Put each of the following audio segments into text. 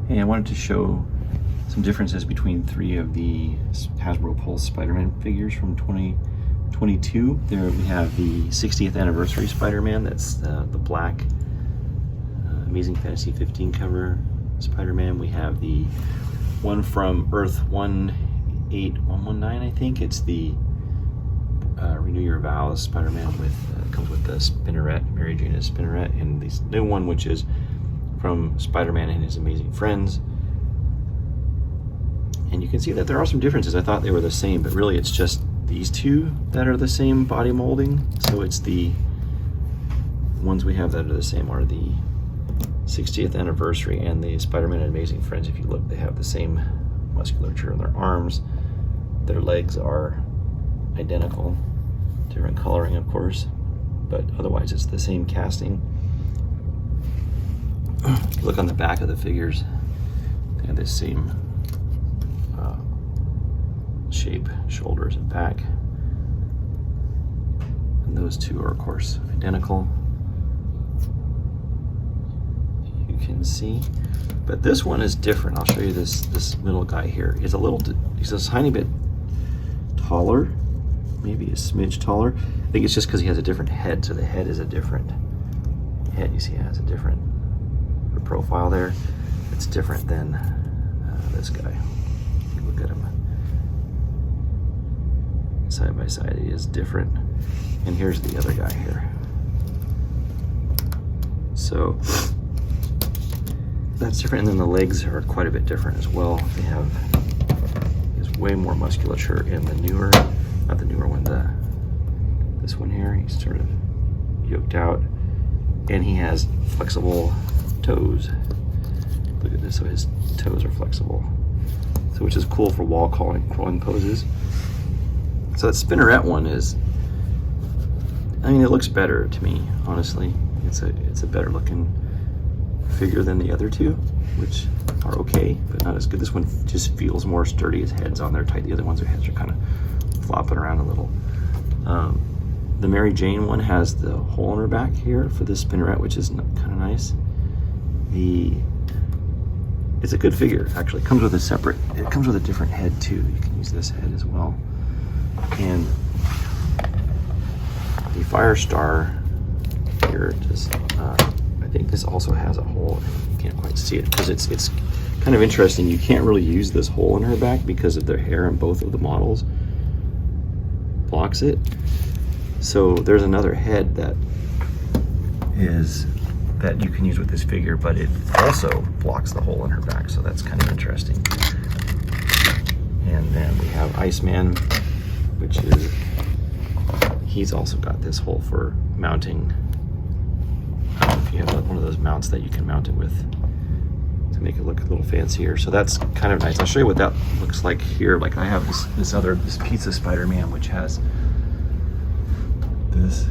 Hey, I wanted to show some differences between 3 of the Hasbro Pulse Spider-Man figures from 2022. There we have the 60th anniversary Spider-Man. That's the black Amazing Fantasy 15 cover Spider-Man. We have the one from Earth 18119, I think. It's the Renew Your Vows Spider-Man with comes with the spinneret, Mary Jane's spinneret, and this new one, which is from Spider-Man and His Amazing Friends. And you can see that there are some differences. I thought they were the same, but really it's just these two that are the same body molding. So it's the ones we have that are the same are the 60th anniversary and the Spider-Man and Amazing Friends. If you look, they have the same musculature in their arms. Their legs are identical, different coloring of course, but otherwise it's the same casting. Look on the back of the figures, they have this same shape, shoulders and back. And those two are of course identical, you can see. But this one is different. I'll show you this middle guy here. He's a tiny bit taller, maybe a smidge taller. I think it's just because he has a different head, so the head is a different head. You see it has a different profile there. It's different than this guy. Look at him side by side. He is different. And here's the other guy here. So that's different. And then the legs are quite a bit different as well. They have there's way more musculature in the newer, not the newer one, this one here. He's sort of yoked out, and he has flexible toes. Look at this, so his toes are flexible. So which is cool for wall crawling poses. So that spinneret one is, I mean, it looks better to me, honestly. It's a better looking figure than the other two, which are okay, but not as good. This one just feels more sturdy. His head's on there tight. The other ones, their heads are kind of flopping around a little. The Mary Jane one has the hole in her back here for this spinneret, which is kind of nice. It's a good figure, actually. It comes with a different head too. You can use this head as well. And the Firestar here, I think this also has a hole. You can't quite see it because it's kind of interesting. You can't really use this hole in her back because of their hair, and both of the models blocks it. So there's another head that you can use with this figure, but it also blocks the hole in her back, so that's kind of interesting. And then we have Iceman, which is, he's also got this hole for mounting. I don't know if you have one of those mounts that you can mount it with to make it look a little fancier. So that's kind of nice. I'll show you what that looks like here. Like I have this pizza Spider-Man, which has this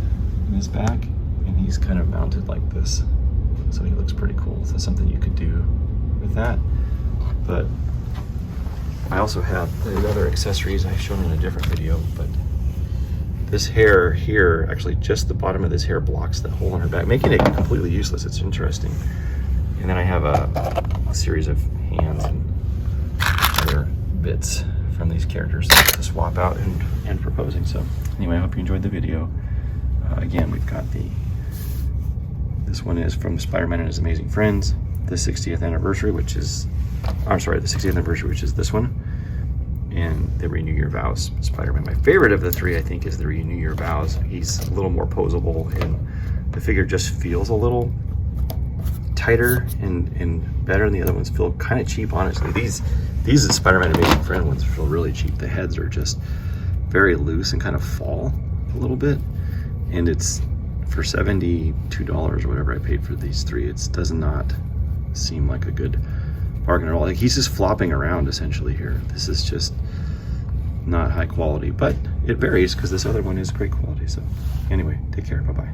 in his back, and he's kind of mounted like this. So he looks pretty cool. So that's something you could do with that. But I also have the other accessories I've shown in a different video, but this hair here, actually just the bottom of this hair blocks the hole in her back, making it completely useless. It's interesting. And then I have a series of hands and other bits from these characters to swap out and proposing. So anyway, I hope you enjoyed the video. Again, we've got this one is from Spider-Man and His Amazing Friends, the 60th anniversary, which is, I'm sorry, the 60th anniversary, which is this one, and the Renew Your Vows Spider-Man. My favorite of the 3, I think, is the Renew Your Vows. He's a little more posable, and the figure just feels a little tighter and better, and the other ones feel kind of cheap, honestly. These Spider-Man Amazing Friend ones feel really cheap. The heads are just very loose and kind of fall a little bit, and it's for $72 or whatever I paid for these 3. It does not seem like a good bargain at all. Like, he's just flopping around essentially here. This is just not high quality, but it varies because this other one is great quality. So anyway, take care, bye-bye.